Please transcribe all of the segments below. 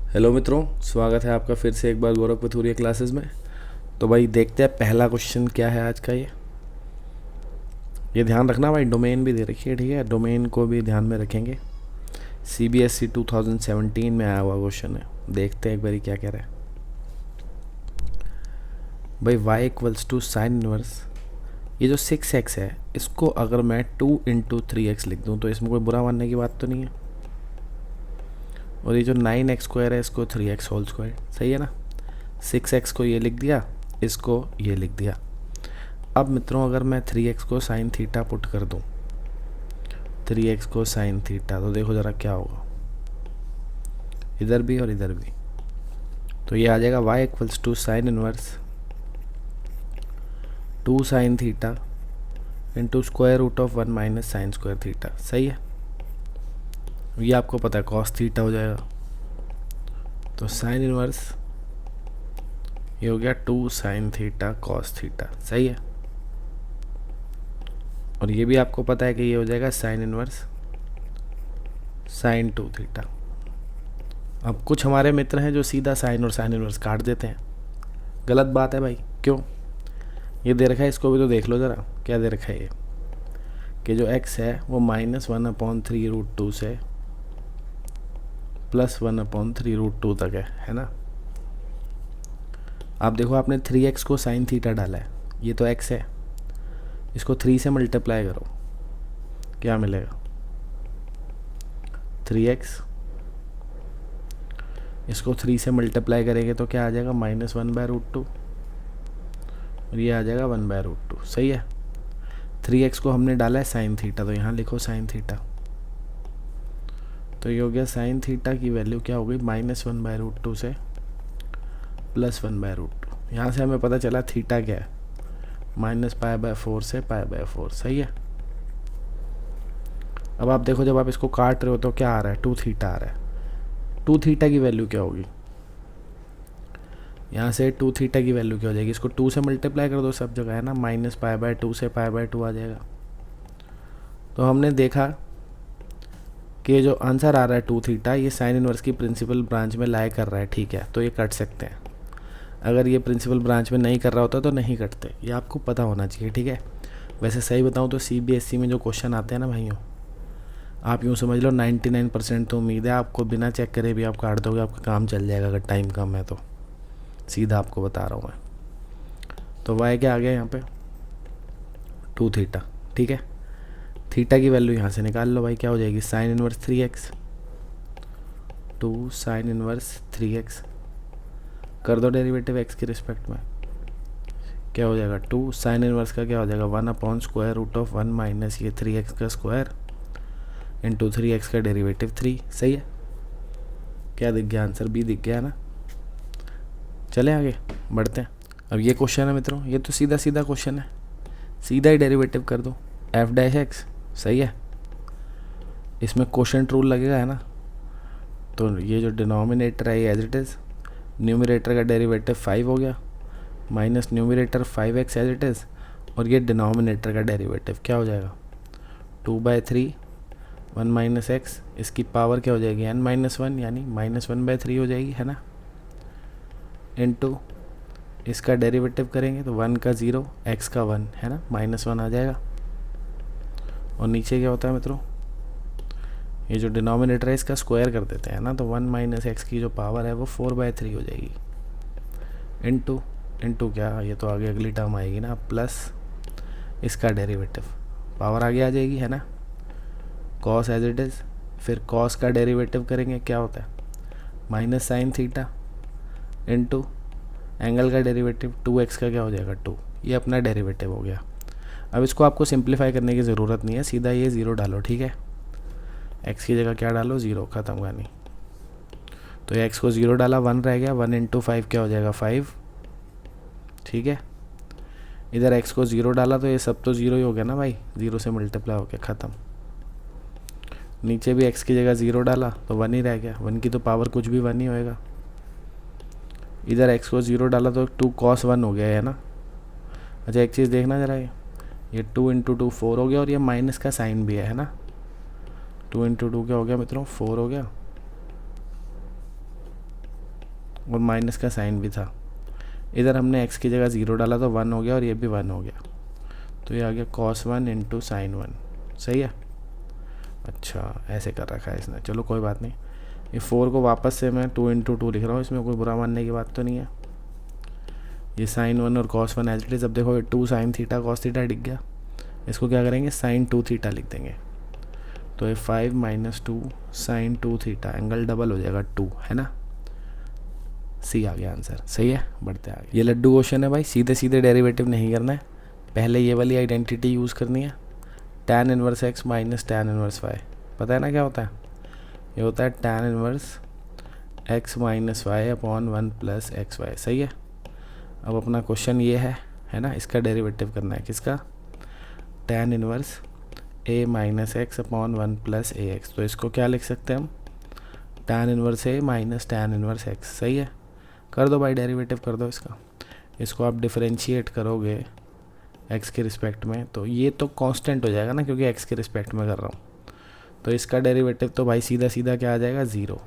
Hello मित्रों, स्वागत है आपका फिर से एक बार गौरव पथुरिया क्लासेस में। तो भाई देखते हैं पहला क्वेश्चन क्या है आज का। ये ध्यान रखना भाई, डोमेन भी दे रखी है, ठीक है, डोमेन को भी ध्यान में रखेंगे। CBSE 2017 में आया हुआ क्वेश्चन है। देखते हैं एक बारी क्या कह रहा है भाई। y equals to sine inverse, ये जो 6x है इसको अगर मैं 2 × 3x लिख दूँ तो इसमें कोई बुरा मानने की बात तो नहीं है। और ये जो 9x² है इसको 3x होल स्क्वायर, सही है ना। 6x को ये लिख दिया, इसको ये लिख दिया। अब मित्रों अगर मैं 3x को साइन थीटा पुट कर दूं, 3x को साइन थीटा, तो देखो ज़रा क्या होगा, इधर भी और इधर भी। तो ये आ जाएगा y equals to sine inverse 2 sine theta into square root of 1 minus sine square theta, सही है। ये आपको पता है कॉस थीटा हो जाएगा। तो साइन इनवर्स ये हो गया 2 साइन थीटा कॉस थीटा, सही है। और ये भी आपको पता है कि ये हो जाएगा साइन इनवर्स साइन 2 थीटा। अब कुछ हमारे मित्र हैं जो सीधा साइन और साइन इनवर्स काट देते हैं, गलत बात है भाई। क्यों? ये दे रखा है, इसको भी तो देख लो ज़रा क्या दे रखा है ये, कि जो x है वो -1/3√2 से +1/3√2 तक है ना। आप देखो आपने 3x को साइन थीटा डाला है, ये तो x है, इसको 3 से मल्टीप्लाई करो, क्या मिलेगा 3x। इसको 3 से मल्टीप्लाई करेंगे तो क्या आ जाएगा -1/√2, और ये आ जाएगा 1/√2, सही है। 3x को हमने डाला है साइन थीटा, तो यहाँ लिखो साइन थीटा। तो ये हो गया साइन थीटा की वैल्यू क्या हो गई -1/√2 से +1/√2। यहाँ से हमें पता चला थीटा क्या है, -π/4 से π/4, सही है। अब आप देखो जब आप इसको काट रहे हो तो क्या आ रहा है, 2 थीटा आ रहा है। 2 थीटा की वैल्यू क्या होगी, यहाँ से 2 थीटा की वैल्यू क्या हो जाएगी, इसको 2 से मल्टीप्लाई कर दो सब जगह, है ना, -π/2 से π/2 आ जाएगा। तो हमने देखा कि जो आंसर आ रहा है 2 थीटा, ये साइन इनवर्स की प्रिंसिपल ब्रांच में लाई कर रहा है, ठीक है, तो ये कट सकते हैं। अगर ये प्रिंसिपल ब्रांच में नहीं कर रहा होता तो नहीं कटते, ये आपको पता होना चाहिए, ठीक है। वैसे सही बताऊँ तो CBSE में जो क्वेश्चन आते हैं ना भाइयों, आप यूँ समझ लो 99% तो उम्मीद है आपको बिना चेक करे भी आप काट दोगे, आपका काम चल जाएगा अगर टाइम कम है तो, सीधा आपको बता रहा हूँ मैं। तो वाई क्या आ गया यहाँ पे 2 थीटा, ठीक है। थीटा की वैल्यू यहाँ से निकाल लो भाई, क्या हो जाएगी sine inverse 3x, 2 sine inverse 3x, कर दो डेरिवेटिव x के रिस्पेक्ट में, क्या हो जाएगा 2 साइन इनवर्स का क्या हो जाएगा 1/√1 माइनस ये 3x का स्क्वायर इंटू 3x का डेरिवेटिव 3, सही है। क्या दिख गया आंसर, बी दिख गया ना। चले आगे बढ़ते हैं। अब ये क्वेश्चन है मित्रों, ये तो सीधा सीधा क्वेश्चन है, सीधा ही डेरिवेटिव कर दो f'(x), सही है। इसमें क्वोशंट रूल लगेगा, है ना। तो ये जो डिनोमिनेटर है ये एज इट इज़, न्यूमरेटर का डेरिवेटिव 5 हो गया minus numerator 5x as it is, और ये डिनोमिनेटर का डेरिवेटिव क्या हो जाएगा 2/3 1 माइनस एक्स, इसकी पावर क्या हो जाएगी n-1 यानी -1/3 हो जाएगी, है ना, इनटू इसका डेरिवेटिव करेंगे तो 1 का 0 x का 1, है ना, -1 आ जाएगा। और नीचे क्या होता है मित्रों, ये जो डिनोमिनेटर है इसका स्क्वायर कर देते हैं ना, तो 1 माइनस एक्स की जो पावर है वो 4/3 हो जाएगी, इनटू क्या, ये तो आगे अगली टर्म आएगी ना, प्लस इसका डेरिवेटिव, पावर आगे आ जाएगी, है ना, कॉस एज इट इज़। फिर कॉस का डेरिवेटिव करेंगे क्या होता है minus sine theta into angle का डेरिवेटिव 2x का क्या हो जाएगा 2, ये अपना डेरिवेटिव हो गया। अब इसको आपको सिंप्लीफाई करने की ज़रूरत नहीं है, सीधा ये 0 डालो, ठीक है, x की जगह क्या डालो 0, ख़त्म कहानी। तो ये x को 0 डाला, 1 रह गया, 1 × 5 क्या हो जाएगा 5, ठीक है। इधर x को 0 डाला तो ये सब तो 0 ही हो गया ना भाई, 0 से मल्टीप्लाई हो गया, ख़त्म। नीचे भी x की जगह 0 डाला तो 1 ही रह गया, 1 की तो पावर कुछ भी 1 ही होएगा। इधर x को 0 डाला तो 2 cos 1 हो गया, है ना। अच्छा एक चीज़ देखना जरा, ये 2 × 2 4 हो गया, और ये माइनस का साइन भी है ना। 2 × 2 क्या हो गया मित्रों 4 हो गया, और माइनस का साइन भी था। इधर हमने x की जगह 0 डाला तो 1 हो गया और ये भी 1 हो गया, तो ये आ गया cos 1 इंटू साइन 1। सही है। अच्छा ऐसे कर रखा है इसने, चलो कोई बात नहीं। ये 4 को वापस से मैं 2 इंटू 2 लिख रहा हूँ, इसमें कोई बुरा मानने की बात तो नहीं है। ये साइन 1 और cos 1 एज इट इज़। अब देखो ये 2 साइन थीटा cos थीटा दिख गया, इसको क्या करेंगे साइन 2 थीटा लिख देंगे। तो ये 5 minus 2 sine 2 theta, angle double हो जाएगा 2, है ना। सी आ गया आंसर। सही है, बढ़ते आगे। ये लड्डू क्वेश्चन है भाई, सीधे सीधे डेरिवेटिव नहीं करना है, पहले ये वाली आइडेंटिटी यूज़ करनी है। tan inverse x minus tan inverse y, पता है ना क्या होता है, ये होता है tan inverse x minus y upon 1 plus x y. सही है। अब अपना क्वेश्चन ये है ना, इसका डेरिवेटिव करना है। किसका, tan inverse a minus x upon 1 plus A x. तो इसको क्या लिख सकते हैं हम, tan inverse a minus tan inverse x। सही है, कर दो भाई डेरिवेटिव कर दो इसका। इसको आप डिफरेंशिएट करोगे x के रिस्पेक्ट में, तो ये तो कांस्टेंट हो जाएगा ना, क्योंकि x के रिस्पेक्ट में कर रहा हूँ। तो इसका डेरिवेटिव तो भाई सीधा सीधा क्या आ जाएगा 0,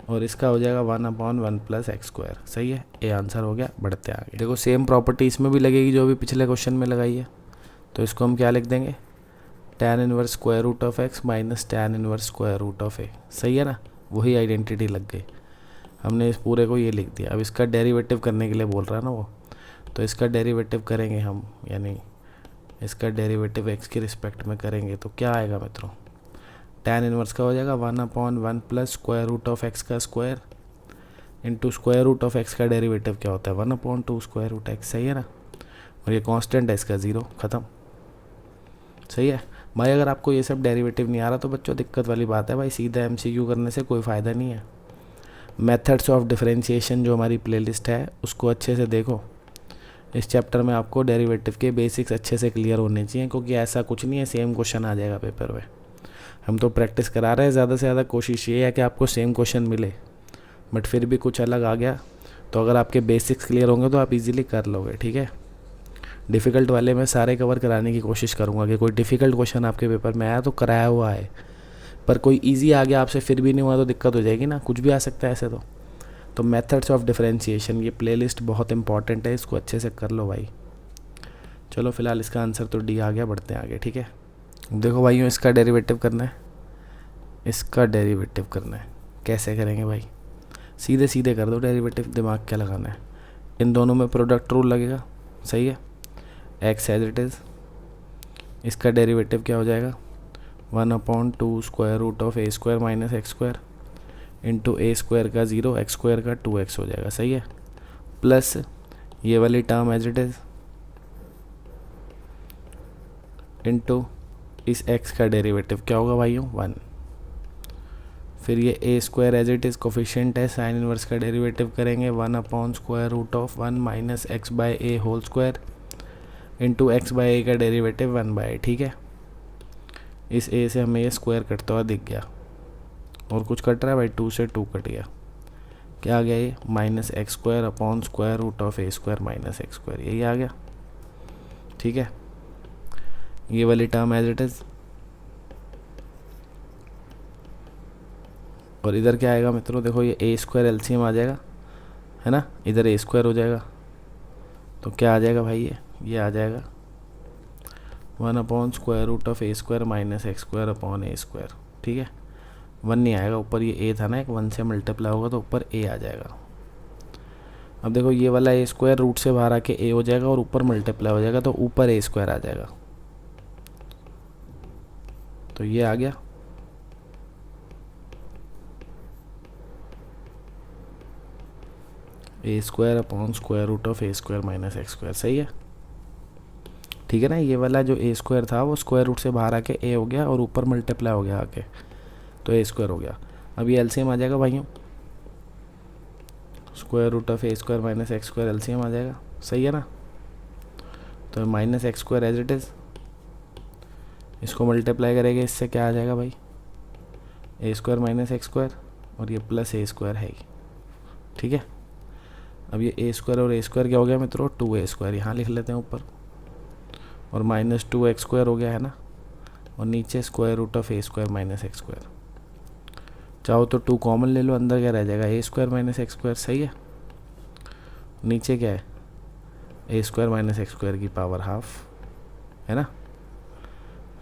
और इसका हो जाएगा 1 अपॉन 1 प्लस एक्स स्क्वायर। सही है, ये आंसर हो गया। बढ़ते आगे। देखो सेम प्रॉपर्टी इसमें भी लगेगी जो भी पिछले क्वेश्चन में लगाई है, तो इसको हम क्या लिख देंगे, tan inverse square root of x minus tan inverse square root of a। सही है ना, वही आइडेंटिटी लग गई। हमने इस पूरे को ये लिख दिया। अब इसका डेरिवेटिव करने के लिए बोल रहा है ना वो, तो इसका डेरिवेटिव करेंगे हम, यानी इसका डेरिवेटिव x के रिस्पेक्ट में करेंगे तो क्या आएगा मित्रों, tan इनवर्स का हो जाएगा 1 upon 1 plus square root of x का square into square root of x का डेरिवेटिव क्या होता है 1 अपॉन 2 स्क्वायर रूट x। सही है ना, और ये कांस्टेंट है इसका 0, ख़त्म। सही है भाई। अगर आपको ये सब डेरिवेटिव नहीं आ रहा तो बच्चों दिक्कत वाली बात है भाई, सीधा MCQ करने से कोई फ़ायदा नहीं है। मेथड्स ऑफ डिफरेंशिएशन जो हमारी प्लेलिस्ट है उसको अच्छे से देखो। इस चैप्टर में आपको डेरिवेटिव के बेसिक्स अच्छे से क्लियर होने चाहिए, क्योंकि ऐसा कुछ नहीं है सेम क्वेश्चन आ जाएगा पेपर में। हम तो प्रैक्टिस करा रहे हैं, ज़्यादा से ज़्यादा कोशिश ये है कि आपको सेम क्वेश्चन मिले, बट फिर भी कुछ अलग आ गया तो अगर आपके बेसिक्स क्लियर होंगे तो आप इजीली कर लोगे। ठीक है, डिफ़िकल्ट वाले मैं सारे कवर कराने की कोशिश करूँगा कि कोई डिफ़िकल्ट क्वेश्चन आपके पेपर में आया तो कराया हुआ है, पर कोई ईजी आ गया आपसे फिर भी नहीं हुआ तो दिक्कत हो जाएगी ना, कुछ भी आ सकता है ऐसे। तो मेथड्स ऑफ डिफरेंशिएशन ये प्लेलिस्ट बहुत इंपॉर्टेंट है, इसको अच्छे से कर लो भाई। चलो फिलहाल इसका आंसर तो डी आ गया, बढ़ते हैं आगे। ठीक है, देखो भाइयों इसका डेरिवेटिव करना है, इसका डेरिवेटिव करना है। कैसे करेंगे भाई, सीधे सीधे कर दो डेरिवेटिव, दिमाग क्या लगाना है। इन दोनों में प्रोडक्ट रूल लगेगा। सही है, एक्स एज इट इज़, इसका डेरिवेटिव क्या हो जाएगा 1 upon 2 square root of a square minus x square into a square का 0 एक्स स्क्वायर का 2x हो जाएगा। सही है, प्लस ये वाली term as it is into इस x का डेरिवेटिव क्या होगा भाइयों 1। फिर ये a square as it is coefficient है, साइन इनवर्स का डेरिवेटिव करेंगे 1 upon square root of 1 minus x by a whole square into x by a का डेरिवेटिव 1 बाई। ठीक है, इस a से हमें ये स्क्वायर कटता हुआ दिख गया, और कुछ कट रहा है भाई, 2 से 2 कट गया, क्या आ गया ये minus x square upon square root of a square minus x square, यही आ गया। ठीक है, ये वाली टर्म एज इट इज़, और इधर क्या आएगा मित्रों, देखो ये ए स्क्वायर एलसीएम आ जाएगा, है ना, इधर ए स्क्वायर हो जाएगा, तो क्या आ जाएगा भाई ये आ जाएगा 1 upon square root of a square minus x square upon a square. ठीक है, 1 नहीं आएगा, ऊपर ये ए था ना, एक 1 से मल्टीप्लाई होगा तो ऊपर ए आ जाएगा। अब देखो ये वाला ए स्क्वायर रूट से बाहर आके ए हो जाएगा और ऊपर मल्टीप्लाई हो जाएगा, तो ऊपर ए स्क्वायर आ जाएगा, तो ये आ गया। A square upon square root of a square minus x square. सही है, ठीक है ना, ये वाला जो ए स्क्वायर था वो स्क्वायर रूट से बाहर आके ए हो गया और ऊपर मल्टीप्लाई हो गया आके, तो ए स्क्वायर हो गया। अब ये एलसीएम आ जाएगा भाइयों, square root of a square minus x square LCM आ जाएगा। सही है ना, तो minus x square as it is, इसको मल्टीप्लाई करेंगे इससे क्या आ जाएगा भाई a square minus x square, और ये प्लस ए स्क्वायर है। ठीक है, अब ये ए स्क्वायर और ए स्क्वायर क्या हो गया मित्रों 2 ए स्क्वायर, यहाँ लिख लेते हैं ऊपर, और माइनस 2 एक्स स्क्वायर हो गया है ना, और नीचे square root of a square minus x square. चाहो तो 2 कॉमन ले लो, अंदर क्या रह जाएगा ए स्क्वायर माइनस एक्स स्क्वायर, सही है। नीचे क्या है ए स्क्वायर माइनस एक्स स्क्वायर की पावर हाफ, है ना,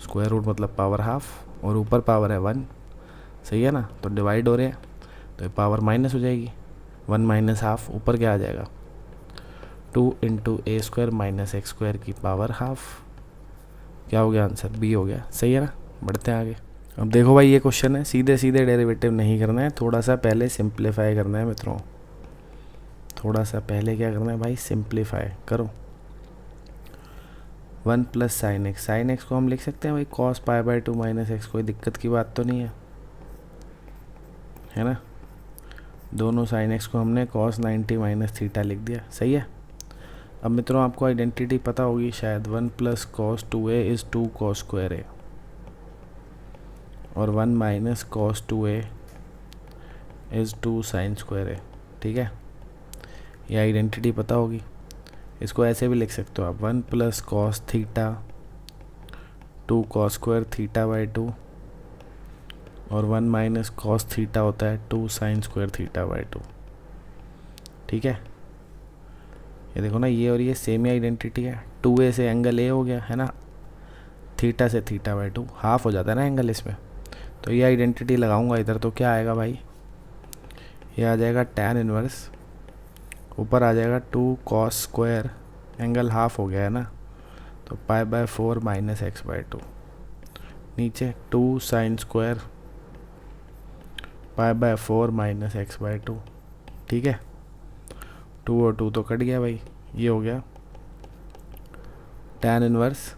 स्क्वायर रूट मतलब पावर हाफ, और ऊपर पावर है 1, सही है ना। तो डिवाइड हो रहे हैं तो पावर माइनस हो जाएगी, 1 माइनस हाफ, ऊपर क्या आ जाएगा 2 into a square minus x square की पावर हाफ। क्या हो गया आंसर, बी हो गया, सही है ना। बढ़ते हैं आगे। अब देखो भाई ये क्वेश्चन है, सीधे सीधे डेरिवेटिव नहीं करना है, थोड़ा सा पहले सिंप्लीफाई करना है मित्रों। थोड़ा सा पहले क्या करना है भाई, सिंप्लीफाई करो। 1 plus sine x, sine x को हम लिख सकते हैं भाई cos pi by 2 minus x, कोई दिक्कत की बात तो नहीं है ना। दोनों साइन एक्स को हमने कॉस 90 माइनस थीटा लिख दिया, सही है। अब मित्रों आपको आइडेंटिटी पता होगी शायद, 1 plus cos 2a is 2 cos square a, और 1 minus cos 2a is 2 sine square a, ठीक है। ये आइडेंटिटी पता होगी। इसको ऐसे भी लिख सकते हो आप, 1 plus cos theta 2 cos square theta by 2, और 1 माइनस कॉस थीटा होता है 2 साइन स्क्वायर थीटा बाई 2, ठीक है। ये देखो ना, ये और ये सेम ही आइडेंटिटी है। 2a से एंगल ए हो गया, है ना, थीटा से थीटा बाई 2 हाफ हो जाता है ना एंगल इसमें। तो ये आइडेंटिटी लगाऊंगा इधर, तो क्या आएगा भाई, ये आ जाएगा tan इनवर्स, ऊपर आ जाएगा 2 कॉस स्क्वायर, एंगल हाफ हो गया है ना, तो पाई बाय 4 माइनस एक्स बाई 2, नीचे 2 sine square pi by 4 minus x by 2, ठीक है। 2 और 2 तो कट गया भाई, ये हो गया tan inverse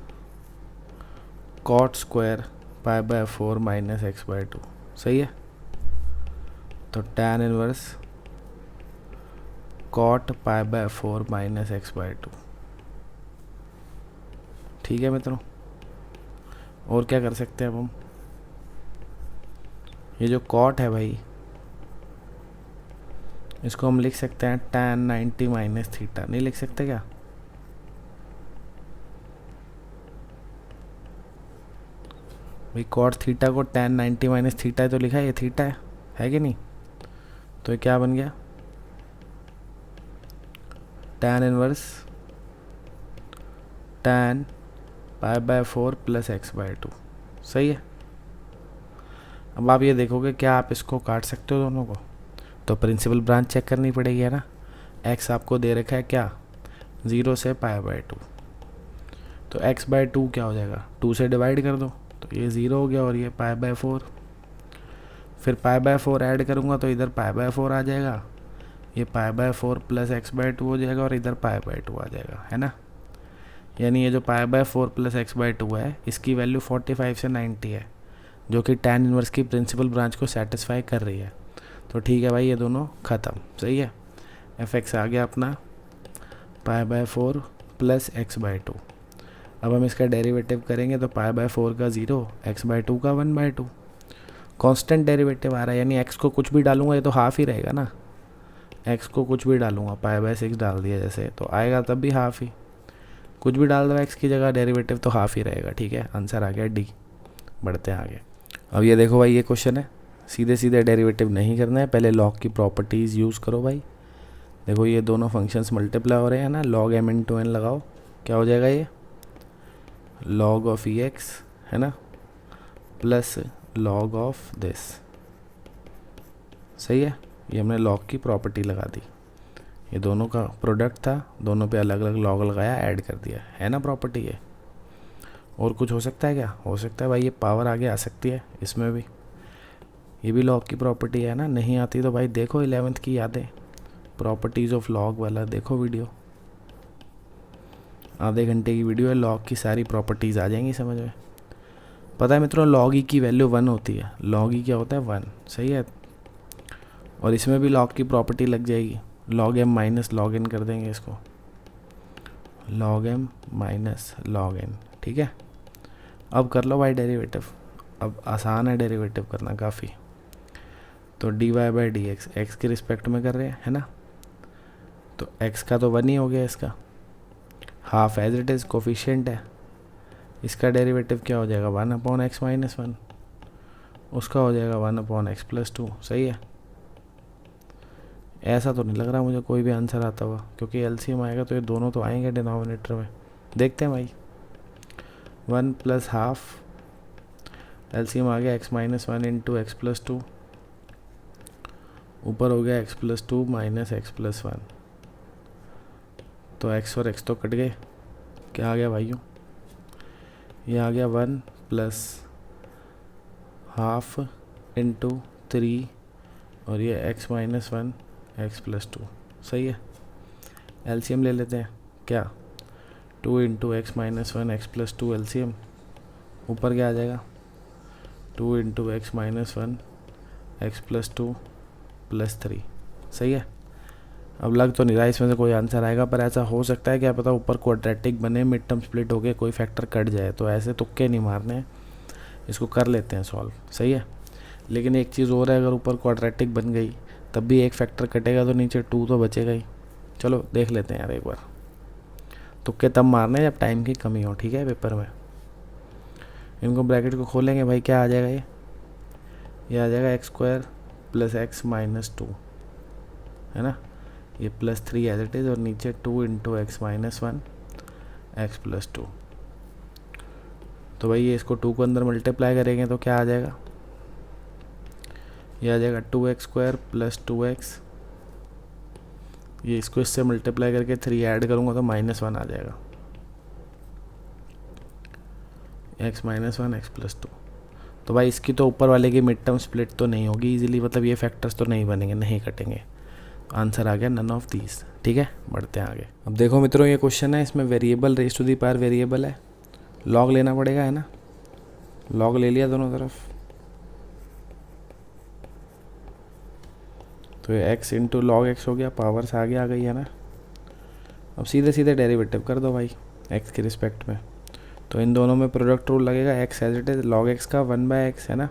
cot square pi by 4 minus x by 2, सही है। तो tan inverse cot pi by 4 minus x by 2, ठीक है मित्रों। और क्या कर सकते हैं अब हम, ये जो कॉट है भाई इसको हम लिख सकते हैं tan 90 माइनस थीटा, नहीं लिख सकते क्या। भाई कॉट थीटा को tan 90 माइनस थीटा तो लिखा है, ये थीटा है कि नहीं। तो ये क्या बन गया, tan inverse tan pi by 4 plus x by 2, सही है। अब आप ये देखोगे क्या आप इसको काट सकते हो दोनों को, तो प्रिंसिपल ब्रांच चेक करनी पड़ेगी, है ना। x आपको दे रखा है क्या, 0 से पाई बाय 2, तो x बाई 2 क्या हो जाएगा, 2 से डिवाइड कर दो, तो ये 0 हो गया, और ये पाई बाय 4, फिर पाई बाय 4 ऐड करूँगा तो इधर पाई बाय 4 आ जाएगा, ये पाई बाय 4 प्लस एक्स बाई 2 हो जाएगा, और इधर पाई बाय 2 आ जाएगा, है ना। यानी ये जो पाई बाय 4 प्लस एक्स बाई 2 है इसकी वैल्यू 45 से 90 है, जो कि tan इनवर्स की प्रिंसिपल ब्रांच को सेटिस्फाई कर रही है। तो ठीक है भाई, ये दोनों ख़त्म, सही है। fx आ गया अपना पाई बाय 4 प्लस एक्स बाई 2। अब हम इसका डेरिवेटिव करेंगे तो पाई बाय 4 का 0, एक्स बाई 2 का 1 बाई 2, कॉन्स्टेंट डेरिवेटिव आ रहा है, यानी x को कुछ भी डालूंगा ये तो हाफ ही रहेगा ना। x को कुछ भी डालूंगा, पाई बाय 6 डाल दिया जैसे, तो आएगा तब भी हाफ ही, कुछ भी डाल दो x की जगह, डेरिवेटिव तो हाफ ही रहेगा, ठीक है। आंसर आ गया डी। बढ़ते हैं आगे। अब ये देखो भाई, ये क्वेश्चन है, सीधे सीधे डेरिवेटिव नहीं करना है, पहले लॉग की प्रॉपर्टीज़ यूज़ करो भाई। देखो ये दोनों फंक्शंस मल्टीप्लाई हो रहे हैं ना, log m इंटू n लगाओ, क्या हो जाएगा ये log ऑफ ex, है ना, प्लस log ऑफ दिस, सही है। ये हमने log की प्रॉपर्टी लगा दी, ये दोनों का प्रोडक्ट था, दोनों पे अलग अलग log लगाया, ऐड कर दिया, है ना प्रॉपर्टी ये। और कुछ हो सकता है क्या, हो सकता है भाई ये पावर आगे आ सकती है इसमें भी, ये भी log की प्रॉपर्टी है ना। नहीं आती तो भाई देखो 11th की यादें, प्रॉपर्टीज़ ऑफ log वाला देखो वीडियो, आधे घंटे की वीडियो है, log की सारी प्रॉपर्टीज़ आ जाएंगी समझ में। पता है मित्रों log e की वैल्यू 1 होती है, log e क्या होता है 1, सही है। और इसमें भी log की प्रॉपर्टी लग जाएगी, log m minus log n कर देंगे इसको, log m minus log n, ठीक है। अब कर लो भाई डेरिवेटिव, अब आसान है डेरिवेटिव करना काफ़ी। तो dy बाई डी एक्स के रिस्पेक्ट में कर रहे हैं, है ना, तो x का तो 1 ही हो गया, इसका half as it is coefficient है, इसका डेरिवेटिव क्या हो जाएगा 1 अपॉन एक्स माइनस 1, उसका हो जाएगा 1/x+2। सही है। ऐसा तो नहीं लग रहा मुझे कोई भी आंसर आता हुआ, क्योंकि एलसीएम आएगा तो ये दोनों तो आएंगे डिनोमिनेटर में। देखते हैं भाई। 1 + ½ एलसीएम आ गया x-1 × x+2, ऊपर हो गया x+2 - x+1। तो x और x तो कट गए। क्या आ गया भाइयों? ये आ गया 1 + ½ × 3 और ये x-1 x+2। सही है। एलसीएम ले लेते हैं क्या? 2 × x-1 x+2 एलसीएम, ऊपर क्या आ जाएगा? 2 × x-1 x+2 + 3। सही है। अब लग तो नहीं रहा इसमें से कोई आंसर आएगा, पर ऐसा हो सकता है, क्या पता ऊपर क्वाड्रेटिक बने, मिड टर्म स्प्लिट हो गए, कोई फैक्टर कट जाए। तो ऐसे तुक्के नहीं मारने हैं, इसको कर लेते हैं सॉल्व। सही है। लेकिन एक चीज़ और है, अगर ऊपर क्वाड्रेटिक बन गई तब भी एक फैक्टर कटेगा तो नीचे 2 तो बचेगा ही। चलो देख लेते हैं यार एक बार। तुक्के तब मारने जब टाइम की कमी हो, ठीक है, पेपर में। इनको ब्रैकेट को खोलेंगे भाई, क्या आ जाएगा? ये आ जाएगा x² + x - 2, है ना। ये +3 एज इट इज़, और नीचे 2 × x-1 x+2। तो भाई ये इसको 2 को अंदर मल्टीप्लाई करेंगे तो क्या आ जाएगा? ये आ जाएगा 2x² + 2x। ये इसको इससे मल्टीप्लाई करके 3 ऐड करूँगा तो -1 आ जाएगा। x-1 x+2। तो भाई इसकी तो ऊपर वाले की मिड टर्म स्प्लिट तो नहीं होगी इजीली, मतलब ये फैक्टर्स तो नहीं बनेंगे, नहीं कटेंगे। आंसर आ गया नन ऑफ दीज। ठीक है, बढ़ते हैं आगे। अब देखो मित्रों, ये क्वेश्चन है, इसमें variable raise to the power variable है, लॉग लेना पड़ेगा, है ना। लॉग ले लिया दोनों तरफ, तो ये x × log x हो गया, पावर्स आगे आ गई, है ना। अब सीधे सीधे डेरिवेटिव कर दो भाई x के रिस्पेक्ट में। तो इन दोनों में प्रोडक्ट रूल लगेगा, x as it is log x का 1/x, है ना।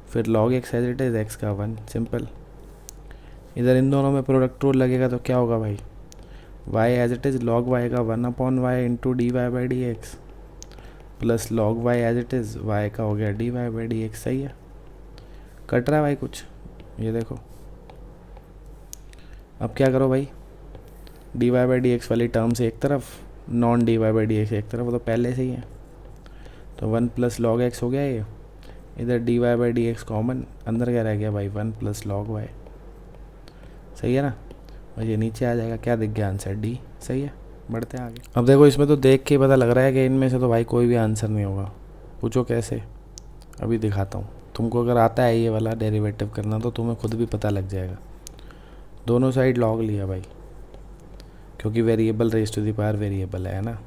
फिर log x as it is x का 1, सिंपल। इधर इन दोनों में प्रोडक्ट रूल लगेगा तो क्या होगा भाई? y as it is log y का 1/y × dy/dx plus log y as it is y का हो गया dy/dx। सही है। कट रहा है भाई कुछ? ये देखो। अब क्या करो भाई, dy/dx वाली टर्म से एक तरफ, नॉन dy/dx एक तरफ, वो तो पहले से ही है। तो 1 + log x हो गया ये, इधर dy/dx कॉमन, अंदर क्या रह गया भाई? 1 + log y। सही है ना। और ये नीचे आ जाएगा, क्या दिख गया आंसर? डी। सही है, बढ़ते हैं आगे। अब देखो इसमें तो देख के पता लग रहा है कि इनमें से तो भाई कोई भी आंसर नहीं होगा। पूछो कैसे? अभी दिखाता हूँ तुमको। अगर आता है ये वाला डेरिवेटिव करना तो तुम्हें खुद भी पता लग जाएगा। दोनों साइड लॉग लिया भाई, क्योंकि variable raise to the power variable है ना।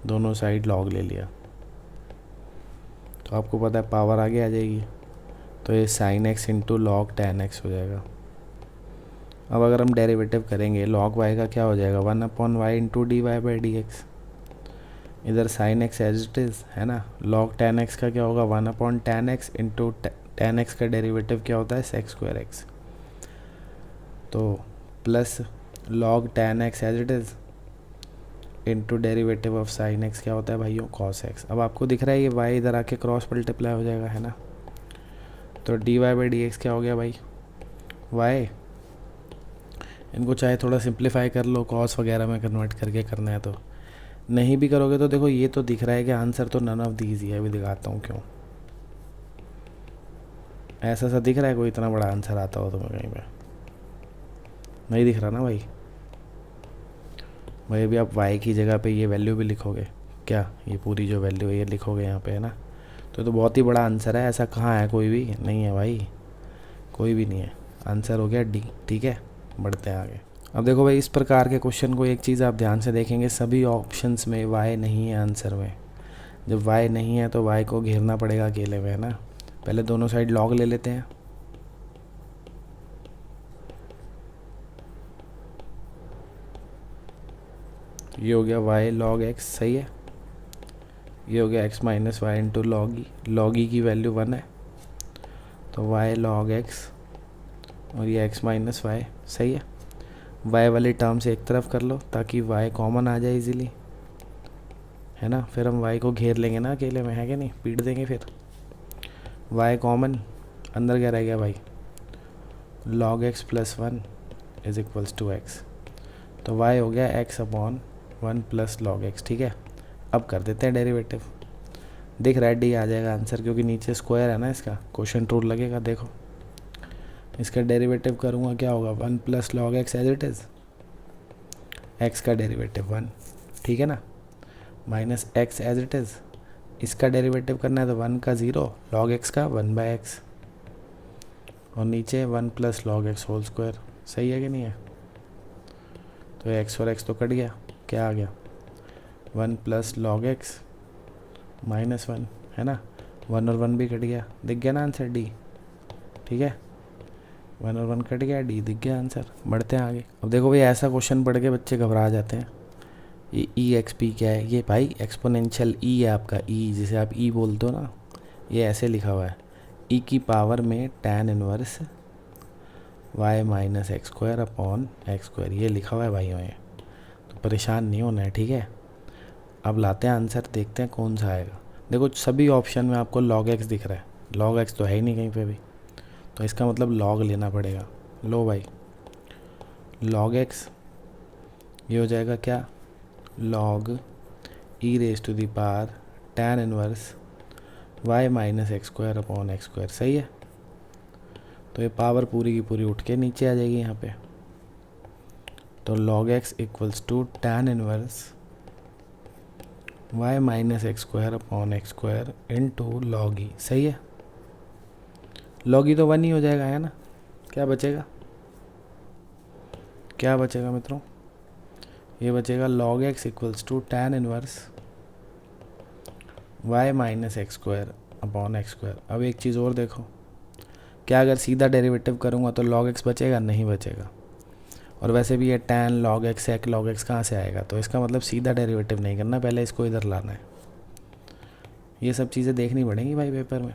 दोनों साइड लॉग ले लिया तो आपको पता है पावर आगे आ जाएगी। तो ये sin x × log tan x हो जाएगा। अब अगर हम डेरिवेटिव करेंगे, log y का क्या हो जाएगा? 1/y × dy/dx। इधर sin x as it is, है ना। log tan x का क्या होगा? 1/tan x × tan x का डेरिवेटिव क्या होता है? sec² x। तो plus log tan x as it is into derivative of sin x क्या होता है भाइयों? cos x। अब आपको दिख रहा है ये y इधर आके क्रॉस मल्टीप्लाई हो जाएगा, है ना। तो dy/dx क्या हो गया भाई? y। इनको चाहे थोड़ा सिंप्लीफाई कर लो, cos वगैरह में कन्वर्ट करके करना है, तो नहीं भी करोगे तो देखो ये तो दिख रहा है कि आंसर तो नन ऑफ दीज ही है। अभी दिखाता हूँ क्यों। ऐसा सा दिख रहा है कोई इतना बड़ा आंसर आता हो तुम्हें कहीं पे? नहीं दिख रहा ना भाई। भाई अभी आप y की जगह पे ये वैल्यू भी लिखोगे क्या? ये पूरी जो वैल्यू है ये लिखोगे यहाँ पे, है ना। तो बहुत ही बड़ा आंसर है। ऐसा कहाँ है? कोई भी नहीं है भाई, कोई भी नहीं है। आंसर हो गया डी। ठीक है, बढ़ते हैं आगे। अब देखो भाई, इस प्रकार के क्वेश्चन को एक चीज़ आप ध्यान से देखेंगे, सभी ऑप्शंस में y नहीं है आंसर में। जब y नहीं है तो y को घेरना पड़ेगा अकेले में, है ना। पहले दोनों साइड लॉग ले लेते हैं। ये हो गया y log x। सही है। ये हो गया x - y × log e। log e की वैल्यू 1 है, तो y log x और ये x - y। सही है। y वाली टर्म से एक तरफ कर लो ताकि y कॉमन आ जाए इजीली, है ना। फिर हम y को घेर लेंगे ना अकेले में, है कि नहीं, पीट देंगे फिर। y कॉमन, अंदर क्या रह गया भाई, log x plus 1 is equals to x। तो y हो गया x अपॉन 1 प्लस लॉग एक्स। ठीक है, अब कर देते हैं डेरिवेटिव। दिख रहा है डी आ जाएगा आंसर, क्योंकि नीचे स्क्वायर है ना इसका, क्वेश्चन रूल लगेगा। देखो इसका डेरिवेटिव करूँगा क्या होगा, 1 plus log x as it is, x का डेरिवेटिव 1, ठीक है ना, minus x as it is, इसका डेरिवेटिव करना है तो 1 का 0, लॉग एक्स का 1 बाय एक्स, और नीचे 1 plus log x whole square. सही है कि नहीं है? तो एक्स और एक्स तो कट गया, क्या आ गया, 1 प्लस लॉग एक्स माइनस 1, है ना, 1 और 1 भी कट गया, दिख गया ना आंसर डी। ठीक है, 1 और 1 कट गया, डी दिख गया आंसर। बढ़ते हैं आगे। अब देखो भाई, ऐसा क्वेश्चन पढ़ के बच्चे घबरा जाते हैं। ये ई एक्स पी क्या है, ये भाई एक्सपोनेंशियल ई है आपका, ई जिसे आप ई बोलते हो ना, ये ऐसे लिखा हुआ है, ई की पावर में tan inverse y minus x square upon x square, ये लिखा हुआ है भाई ये, तो परेशान नहीं होना है। ठीक है, अब लाते हैं आंसर, देखते हैं कौन सा आएगा। देखो सभी ऑप्शन में आपको log x दिख रहा है, log x तो है ही नहीं कहीं पे भी, तो इसका मतलब log लेना पड़ेगा। लो भाई, log x ये हो जाएगा क्या, log e raise to the power tan inverse y minus x square upon x square. सही है, तो ये पावर पूरी की पूरी उठ के नीचे आ जाएगी यहाँ पे। तो log x equals to tan inverse y minus x square upon x square into log e। सही है, log e तो 1 ही हो जाएगा, है ना। क्या बचेगा, क्या बचेगा मित्रों, ये बचेगा log x equals to tan inverse y minus x square upon x square. अब एक चीज़ और देखो, क्या अगर सीधा डेरिवेटिव करूँगा तो log x बचेगा, नहीं बचेगा। और वैसे भी ये tan log x sec log x कहाँ से आएगा, तो इसका मतलब सीधा डेरिवेटिव नहीं करना, पहले इसको इधर लाना है। ये सब चीज़ें देखनी पड़ेंगी भाई पेपर में,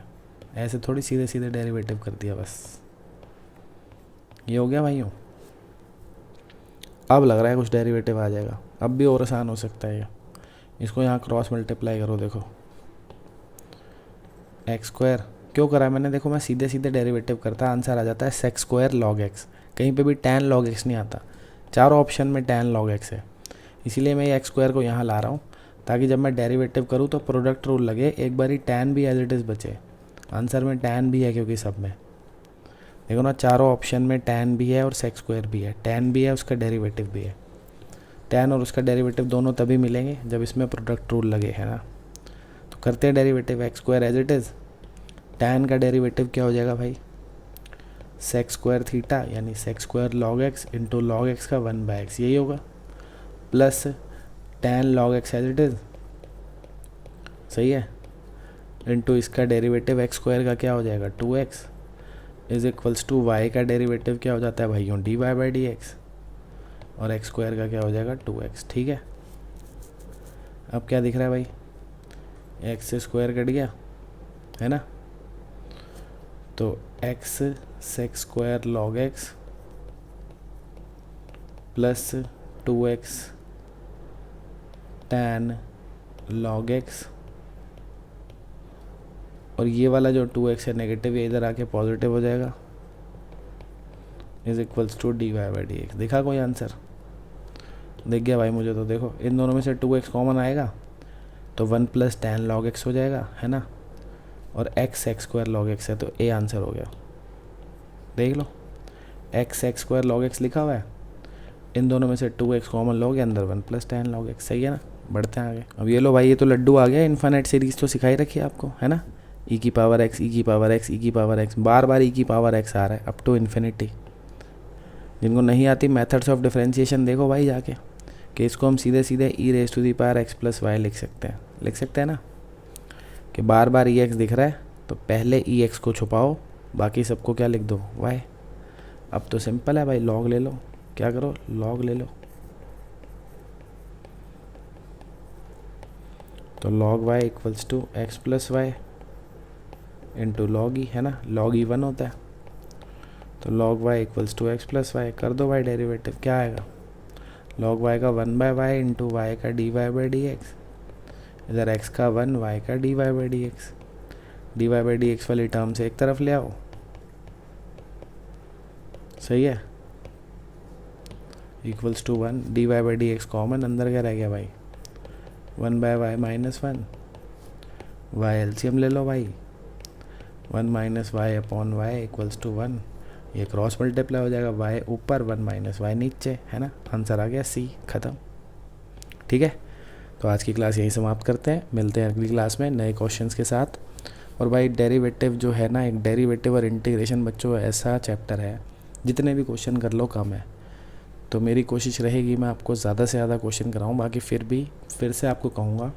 ऐसे थोड़ी सीधे सीधे डेरिवेटिव कर दिया बस। ये हो गया भाइयों, अब लग रहा है कुछ डेरिवेटिव आ जाएगा, अब भी और आसान हो सकता है ये। इसको यहाँ क्रॉस मल्टीप्लाई करो, देखो एक्स स्क्वायर क्यों करा मैंने, देखो मैं सीधे सीधे डेरिवेटिव करता आंसर आ जाता है सेक स्क्वायर लॉग एक्स, कहीं पे भी tan log x नहीं आता, चारों ऑप्शन में tan log x है। इसीलिए मैं ये एक्स स्क्वायर को यहाँ ला रहा हूँ, ताकि जब मैं डेरिवेटिव करूँ तो प्रोडक्ट रूल लगे, एक बारी tan भी एज इट इज़ बचे। आंसर में tan भी है, क्योंकि सब में देखो ना, चारों ऑप्शन में tan भी है और सेक स्क्वायर भी है, tan भी है उसका डेरिवेटिव भी है। tan और उसका डेरिवेटिव दोनों तभी मिलेंगे जब इसमें प्रोडक्ट रूल लगे, है ना। तो करते हैं derivative, x square as it is, tan का डेरिवेटिव क्या हो जाएगा भाई, सेक स्क्वायर थीटा, यानी sec square log x into log x का 1 बाय एक्स, यही होगा, plus tan log x as it is, सही है, इंटू इसका डेरिवेटिव एक्स स्क्वायर का क्या हो जाएगा 2x is equals to y का डेरिवेटिव क्या हो जाता है भाइयों dy बाई डी एक्स, और एक्स स्क्वायर का क्या हो जाएगा 2x। ठीक है, अब क्या दिख रहा है भाई, एक्स से स्क्वायर कट गया, है ना, तो x sec square log x plus 2x tan log x, और ये वाला जो 2x है नेगेटिव, ये इधर आके पॉजिटिव हो जाएगा, is equals to dy by d x. देखा कोई आंसर, दिख गया भाई मुझे तो। देखो इन दोनों में से 2x कॉमन आएगा तो 1 प्लस tan लॉग एक्स हो जाएगा, है ना, और x sec square log x है, तो ए आंसर हो गया। देख लो, x sec square log x लिखा हुआ है, इन दोनों में से 2x कॉमन लोगे, अंदर 1 प्लस tan लॉग एक्स। सही है ना, बढ़ते हैं आगे। अब ये लो भाई, ये तो लड्डू आ गया, इन्फिनिट सीरीज तो सिखाई रखी है आपको, है ना, e की पावर x, e की पावर x, e की पावर x, बार बार e की पावर x आ रहा है अप टू इन्फिनिटी। जिनको नहीं आती मेथड्स ऑफ डिफरेंशिएशन देखो भाई जाके, कि इसको हम सीधे सीधे e raise to the power x प्लस वाई लिख सकते हैं ना, कि बार बार e x दिख रहा है तो पहले e x को छुपाओ, बाकी सबको क्या लिख दो y। अब तो सिंपल है भाई, log ले लो, क्या करो log ले लो, तो log y equals to x plus y into log e, है ना, log e 1 होता है, तो log y equals to x plus y, कर दो भाई डेरिवेटिव, क्या आएगा, log y का 1 बाय वाई इंटू वाई का dy बाई डी एक्स, इधर x का 1, y का dy by d x, d y by d x वाली टर्म से एक तरफ ले आओ, सही है, equals to 1, d y by d x common, अंदर क्या रह गया भाई, 1/y माइनस 1, वाई एलसीएम ले लो भाई, 1 minus y upon y equals to 1, ये क्रॉस मल्टीप्लाई हो जाएगा, y ऊपर 1 माइनस वाई नीचे, है ना, आंसर आ गया C, ख़त्म। ठीक है, तो आज की क्लास यहीं समाप्त करते हैं, मिलते हैं अगली क्लास में नए क्वेश्चंस के साथ। और भाई डेरिवेटिव जो है ना, एक डेरिवेटिव और इंटीग्रेशन बच्चों ऐसा चैप्टर है, जितने भी क्वेश्चन कर लो कम है, तो मेरी कोशिश रहेगी मैं आपको ज़्यादा से ज़्यादा क्वेश्चन कराऊँ। बाकी फिर से आपको कहूँगा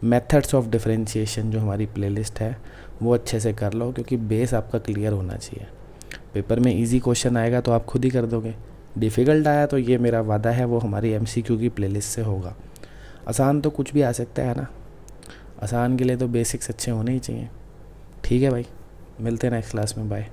मेथड्स ऑफ डिफरेंशिएशन जो हमारी प्लेलिस्ट है वो अच्छे से कर लो, क्योंकि बेस आपका क्लियर होना चाहिए। पेपर में इजी क्वेश्चन आएगा तो आप खुद ही कर दोगे, डिफ़िकल्ट आया तो ये मेरा वादा है वो हमारी MCQ की प्लेलिस्ट से होगा। आसान तो कुछ भी आ सकता है ना, आसान के लिए तो बेसिक्स अच्छे होने ही चाहिए। ठीक है भाई, मिलते हैं नेक्स्ट क्लास में, बाय।